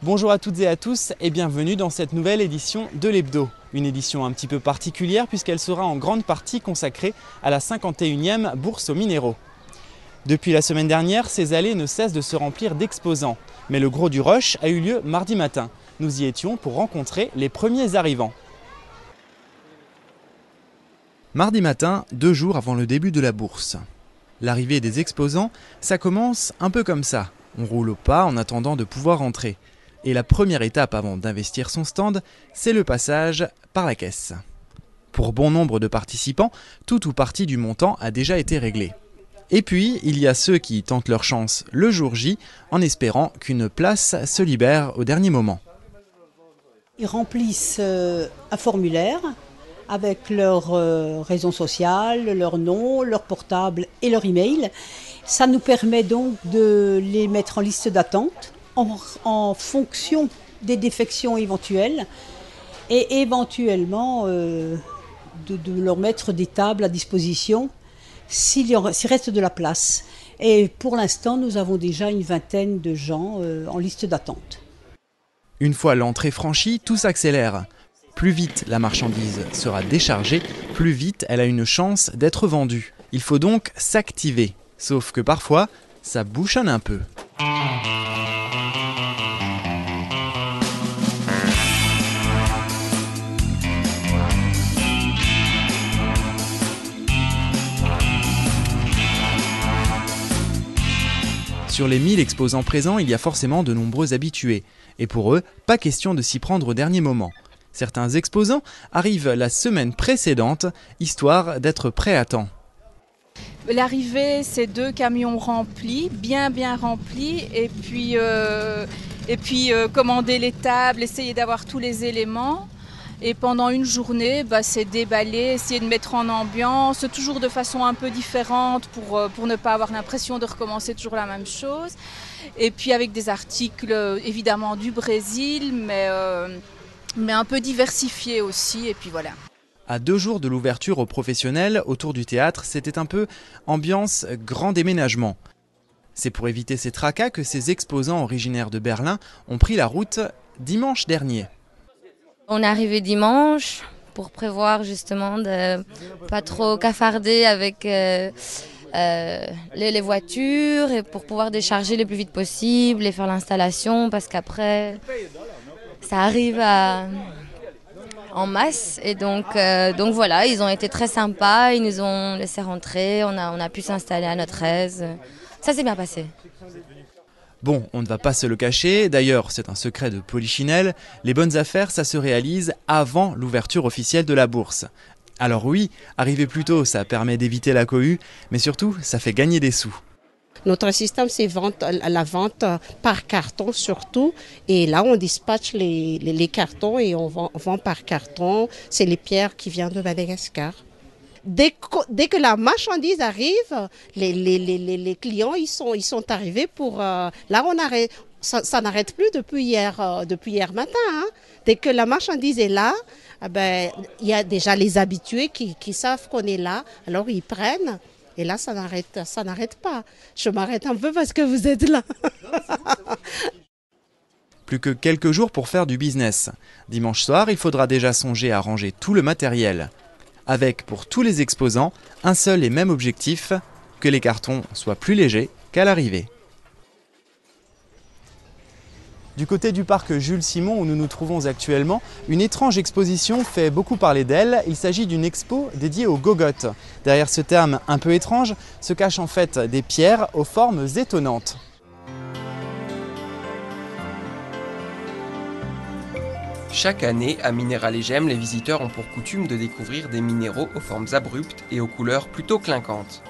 Bonjour à toutes et à tous et bienvenue dans cette nouvelle édition de l'Hebdo. Une édition un petit peu particulière puisqu'elle sera en grande partie consacrée à la 51e bourse aux minéraux. Depuis la semaine dernière, ces allées ne cessent de se remplir d'exposants. Mais le gros du rush a eu lieu mardi matin. Nous y étions pour rencontrer les premiers arrivants. Mardi matin, 2 jours avant le début de la bourse. L'arrivée des exposants, ça commence un peu comme ça. On roule au pas en attendant de pouvoir entrer. Et la première étape avant d'investir son stand, c'est le passage par la caisse. Pour bon nombre de participants, tout ou partie du montant a déjà été réglé. Et puis, il y a ceux qui tentent leur chance le jour J en espérant qu'une place se libère au dernier moment. Ils remplissent un formulaire avec leur raison sociale, leur nom, leur portable et leur email. Ça nous permet donc de les mettre en liste d'attente en fonction des défections éventuelles et éventuellement de leur mettre des tables à disposition s'il reste de la place. Et pour l'instant, nous avons déjà une vingtaine de gens en liste d'attente. Une fois l'entrée franchie, tout s'accélère. Plus vite la marchandise sera déchargée, plus vite elle a une chance d'être vendue. Il faut donc s'activer. Sauf que parfois, ça bouchonne un peu. Sur les 1000 exposants présents, il y a forcément de nombreux habitués. Et pour eux, pas question de s'y prendre au dernier moment. Certains exposants arrivent la semaine précédente, histoire d'être prêts à temps. L'arrivée, c'est 2 camions remplis, bien remplis, et puis commander les tables, essayer d'avoir tous les éléments. Et pendant une journée, c'est déballer, essayer de mettre en ambiance, toujours de façon un peu différente pour ne pas avoir l'impression de recommencer toujours la même chose. Et puis avec des articles évidemment du Brésil, mais un peu diversifiés aussi, et puis voilà. À 2 jours de l'ouverture aux professionnels autour du théâtre, c'était un peu ambiance grand déménagement. C'est pour éviter ces tracas que ces exposants originaires de Berlin ont pris la route dimanche dernier. On est arrivé dimanche pour prévoir justement de pas trop cafarder avec les voitures et pour pouvoir décharger le plus vite possible et faire l'installation parce qu'après ça arrive en masse et donc voilà, ils ont été très sympas, ils nous ont laissé rentrer, on a pu s'installer à notre aise, ça s'est bien passé. Bon, on ne va pas se le cacher, d'ailleurs c'est un secret de Polichinelle, les bonnes affaires ça se réalise avant l'ouverture officielle de la bourse. Alors oui, arriver plus tôt ça permet d'éviter la cohue, mais surtout ça fait gagner des sous. Notre système c'est la vente par carton surtout, et là on dispatche les cartons et on vend par carton, c'est les pierres qui viennent de Madagascar. Dès que la marchandise arrive, les clients ils sont arrivés pour là on arrête, ça n'arrête plus depuis hier matin. Hein. Dès que la marchandise est là, il y a déjà les habitués qui savent qu'on est là, alors ils prennent. Et là ça n'arrête pas. Je m'arrête un peu parce que vous êtes là. Plus que quelques jours pour faire du business. Dimanche soir, il faudra déjà songer à ranger tout le matériel. Avec, pour tous les exposants, un seul et même objectif, que les cartons soient plus légers qu'à l'arrivée. Du côté du parc Jules Simon où nous nous trouvons actuellement, une étrange exposition fait beaucoup parler d'elle. Il s'agit d'une expo dédiée aux gogottes. Derrière ce terme un peu étrange se cachent en fait des pierres aux formes étonnantes. Chaque année, à Minéral et Gemmes, les visiteurs ont pour coutume de découvrir des minéraux aux formes abruptes et aux couleurs plutôt clinquantes.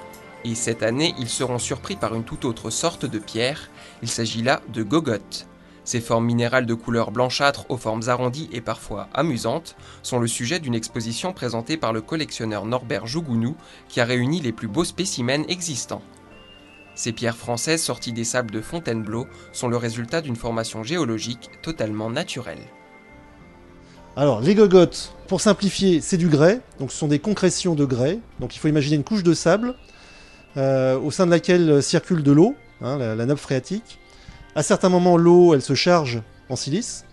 Et cette année, ils seront surpris par une toute autre sorte de pierre. Il s'agit là de gogottes. Ces formes minérales de couleur blanchâtre aux formes arrondies et parfois amusantes sont le sujet d'une exposition présentée par le collectionneur Norbert Jougounou qui a réuni les plus beaux spécimens existants. Ces pierres françaises sorties des sables de Fontainebleau sont le résultat d'une formation géologique totalement naturelle. Alors les gogottes, pour simplifier, c'est du grès, donc ce sont des concrétions de grès, donc il faut imaginer une couche de sable au sein de laquelle circule de l'eau, la nappe phréatique. À certains moments, l'eau, elle se charge en silice.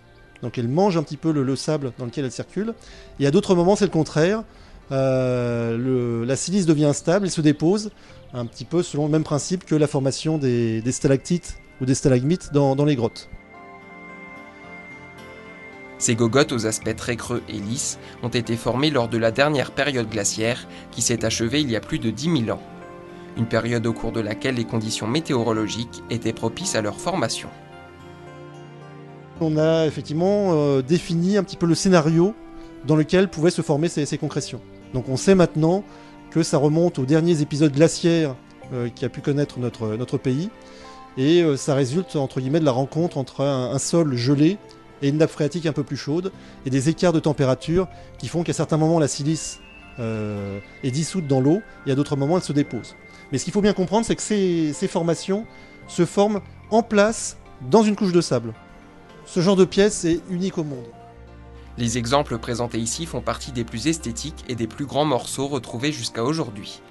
Donc elle mange un petit peu le sable dans lequel elle circule. Et à d'autres moments, c'est le contraire. La silice devient instable et se dépose un petit peu selon le même principe que la formation des stalactites ou des stalagmites dans les grottes. Ces gogottes aux aspects très creux et lisses ont été formées lors de la dernière période glaciaire qui s'est achevée il y a plus de 10 000 ans. Une période au cours de laquelle les conditions météorologiques étaient propices à leur formation. On a effectivement défini un petit peu le scénario dans lequel pouvaient se former ces concrétions. Donc on sait maintenant que ça remonte aux derniers épisodes glaciaires qui a pu connaître notre pays, et ça résulte entre guillemets de la rencontre entre un sol gelé et une nappe phréatique un peu plus chaude, et des écarts de température qui font qu'à certains moments la silice est dissoute dans l'eau, et à d'autres moments elle se dépose. Mais ce qu'il faut bien comprendre, c'est que ces formations se forment en place dans une couche de sable. Ce genre de pièce est unique au monde. Les exemples présentés ici font partie des plus esthétiques et des plus grands morceaux retrouvés jusqu'à aujourd'hui.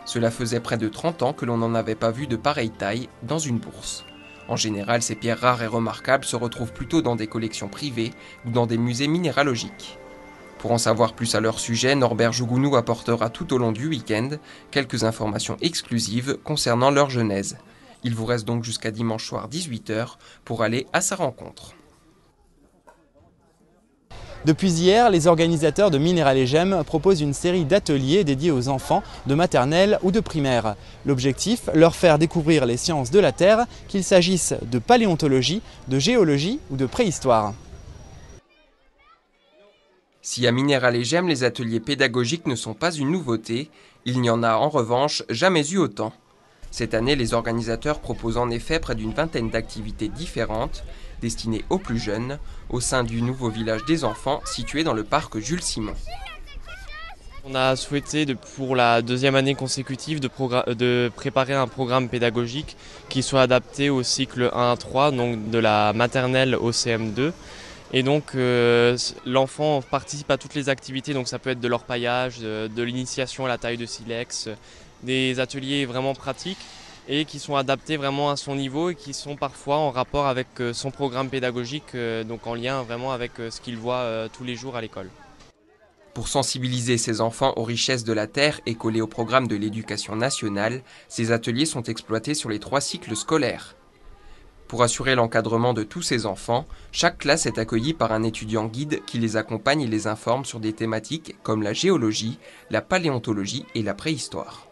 Cela faisait près de 30 ans que l'on n'en avait pas vu de pareille taille dans une bourse. En général, ces pierres rares et remarquables se retrouvent plutôt dans des collections privées ou dans des musées minéralogiques. Pour en savoir plus à leur sujet, Norbert Jougounou apportera tout au long du week-end quelques informations exclusives concernant leur genèse. Il vous reste donc jusqu'à dimanche soir 18h pour aller à sa rencontre. Depuis hier, les organisateurs de Minéral et Gemmes proposent une série d'ateliers dédiés aux enfants de maternelle ou de primaire. L'objectif, leur faire découvrir les sciences de la Terre, qu'il s'agisse de paléontologie, de géologie ou de préhistoire. Si à Minéral et Gemmes, les ateliers pédagogiques ne sont pas une nouveauté, il n'y en a en revanche jamais eu autant. Cette année, les organisateurs proposent en effet près d'une vingtaine d'activités différentes, destinées aux plus jeunes, au sein du nouveau village des enfants situé dans le parc Jules Simon. On a souhaité, pour la deuxième année consécutive, de préparer un programme pédagogique qui soit adapté au cycle 1 à 3, donc de la maternelle au CM2. Et donc l'enfant participe à toutes les activités, donc ça peut être de l'orpaillage, de l'initiation à la taille de silex, des ateliers vraiment pratiques et qui sont adaptés vraiment à son niveau et qui sont parfois en rapport avec son programme pédagogique, donc en lien vraiment avec ce qu'il voit tous les jours à l'école. Pour sensibiliser ces enfants aux richesses de la Terre et coller au programme de l'éducation nationale, ces ateliers sont exploités sur les 3 cycles scolaires. Pour assurer l'encadrement de tous ces enfants, chaque classe est accueillie par un étudiant guide qui les accompagne et les informe sur des thématiques comme la géologie, la paléontologie et la préhistoire.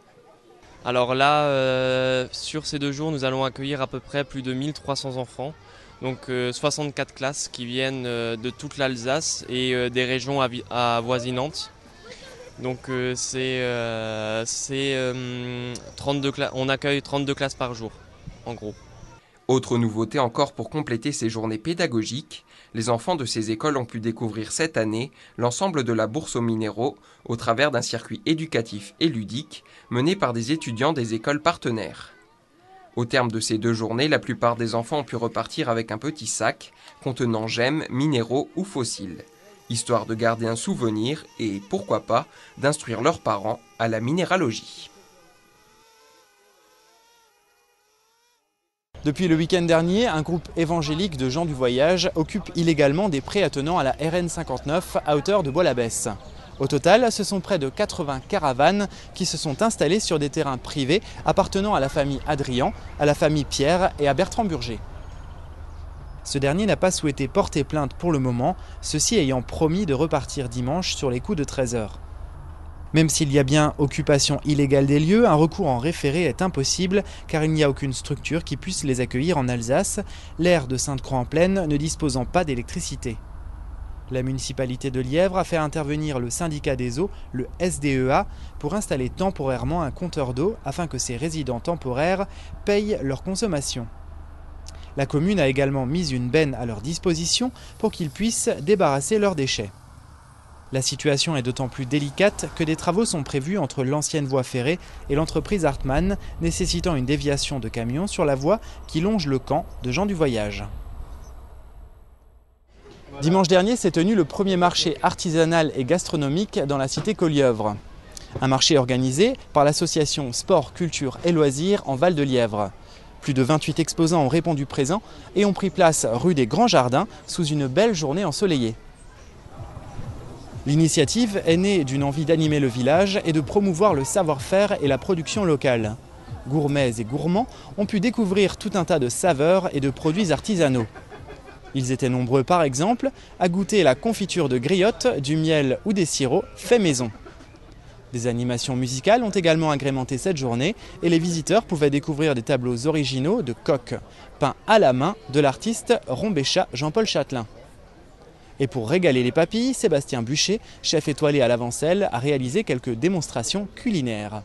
Alors là, sur ces 2 jours, nous allons accueillir à peu près plus de 1300 enfants, donc 64 classes qui viennent de toute l'Alsace et des régions avoisinantes. Donc on accueille 32 classes par jour, en gros. Autre nouveauté encore pour compléter ces journées pédagogiques, les enfants de ces écoles ont pu découvrir cette année l'ensemble de la bourse aux minéraux au travers d'un circuit éducatif et ludique mené par des étudiants des écoles partenaires. Au terme de ces 2 journées, la plupart des enfants ont pu repartir avec un petit sac contenant gemmes, minéraux ou fossiles, histoire de garder un souvenir et, pourquoi pas, d'instruire leurs parents à la minéralogie. Depuis le week-end dernier, un groupe évangélique de gens du voyage occupe illégalement des prés attenants à la RN 59 à hauteur de Bois-l'Abbesse. Au total, ce sont près de 80 caravanes qui se sont installées sur des terrains privés appartenant à la famille Adrian, à la famille Pierre et à Bertrand Burger. Ce dernier n'a pas souhaité porter plainte pour le moment, ceux-ci ayant promis de repartir dimanche sur les coups de 13h. Même s'il y a bien occupation illégale des lieux, un recours en référé est impossible car il n'y a aucune structure qui puisse les accueillir en Alsace, l'aire de Sainte-Croix-en-Plaine ne disposant pas d'électricité. La municipalité de Lièvre a fait intervenir le syndicat des eaux, le SDEA, pour installer temporairement un compteur d'eau afin que ces résidents temporaires payent leur consommation. La commune a également mis une benne à leur disposition pour qu'ils puissent débarrasser leurs déchets. La situation est d'autant plus délicate que des travaux sont prévus entre l'ancienne voie ferrée et l'entreprise Hartmann, nécessitant une déviation de camions sur la voie qui longe le camp de gens du voyage. Dimanche dernier s'est tenu le premier marché artisanal et gastronomique dans la cité Collieuvre. Un marché organisé par l'association Sport, Culture et Loisirs en Val de Lièvre. Plus de 28 exposants ont répondu présents et ont pris place rue des Grands Jardins sous une belle journée ensoleillée. L'initiative est née d'une envie d'animer le village et de promouvoir le savoir-faire et la production locale. Gourmets et gourmands ont pu découvrir tout un tas de saveurs et de produits artisanaux. Ils étaient nombreux par exemple à goûter la confiture de griotte, du miel ou des sirops faits maison. Des animations musicales ont également agrémenté cette journée et les visiteurs pouvaient découvrir des tableaux originaux de coqs, peints à la main de l'artiste Rombéchat Jean-Paul Châtelain. Et pour régaler les papilles, Sébastien Bucher, chef étoilé à l'Avancelle, a réalisé quelques démonstrations culinaires.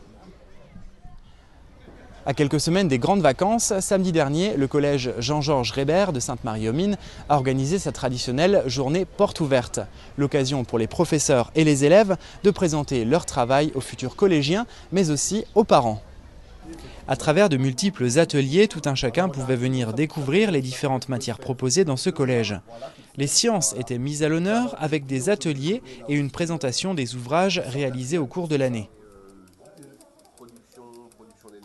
À quelques semaines des grandes vacances, samedi dernier, le collège Jean-Georges Rébert de Sainte-Marie-aux-Mines a organisé sa traditionnelle journée porte ouverte. L'occasion pour les professeurs et les élèves de présenter leur travail aux futurs collégiens, mais aussi aux parents. À travers de multiples ateliers, tout un chacun pouvait venir découvrir les différentes matières proposées dans ce collège. Les sciences étaient mises à l'honneur avec des ateliers et une présentation des ouvrages réalisés au cours de l'année.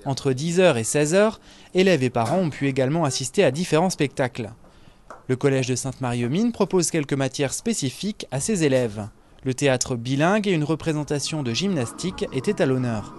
Entre 10h et 16h, élèves et parents ont pu également assister à différents spectacles. Le collège de Sainte-Marie-aux-Mines propose quelques matières spécifiques à ses élèves. Le théâtre bilingue et une représentation de gymnastique étaient à l'honneur.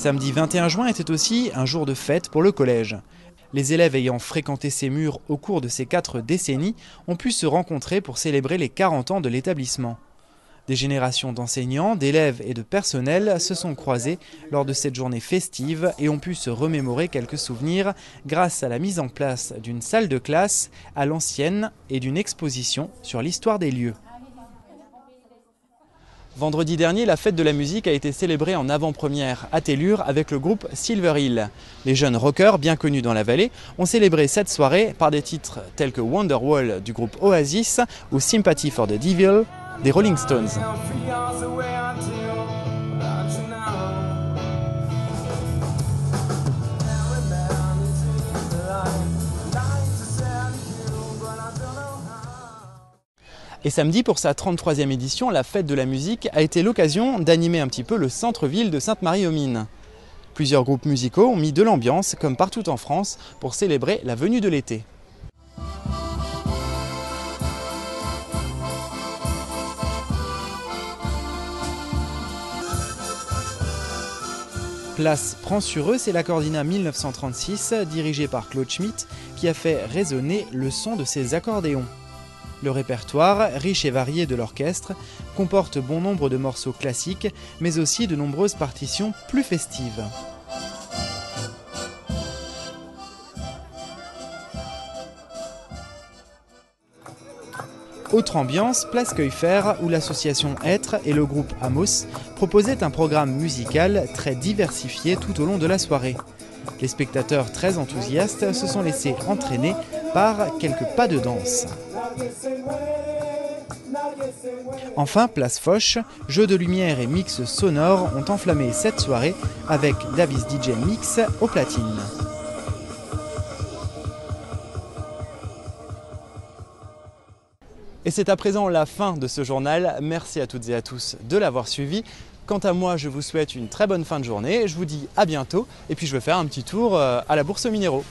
Samedi 21 juin était aussi un jour de fête pour le collège. Les élèves ayant fréquenté ces murs au cours de ces 4 décennies ont pu se rencontrer pour célébrer les 40 ans de l'établissement. Des générations d'enseignants, d'élèves et de personnel se sont croisés lors de cette journée festive et ont pu se remémorer quelques souvenirs grâce à la mise en place d'une salle de classe à l'ancienne et d'une exposition sur l'histoire des lieux. Vendredi dernier, la fête de la musique a été célébrée en avant-première à Tellure avec le groupe Silver Hill. Les jeunes rockers, bien connus dans la vallée, ont célébré cette soirée par des titres tels que Wonderwall du groupe Oasis ou Sympathy for the Devil des Rolling Stones. Et samedi, pour sa 33e édition, la fête de la musique a été l'occasion d'animer un petit peu le centre-ville de Sainte-Marie-aux-Mines. Plusieurs groupes musicaux ont mis de l'ambiance, comme partout en France, pour célébrer la venue de l'été. Place Prans-sur-Eux, c'est l'accordina 1936, dirigé par Claude Schmitt, qui a fait résonner le son de ses accordéons. Le répertoire, riche et varié de l'orchestre, comporte bon nombre de morceaux classiques, mais aussi de nombreuses partitions plus festives. Autre ambiance, place Queuillefer, où l'association Être et le groupe Amos proposaient un programme musical très diversifié tout au long de la soirée. Les spectateurs très enthousiastes se sont laissés entraîner par quelques pas de danse. Enfin, place Foch, jeux de lumière et mix sonore ont enflammé cette soirée avec Davis DJ Mix aux platines. Et c'est à présent la fin de ce journal. Merci à toutes et à tous de l'avoir suivi. Quant à moi, je vous souhaite une très bonne fin de journée. Je vous dis à bientôt et puis je vais faire un petit tour à la Bourse aux Minéraux.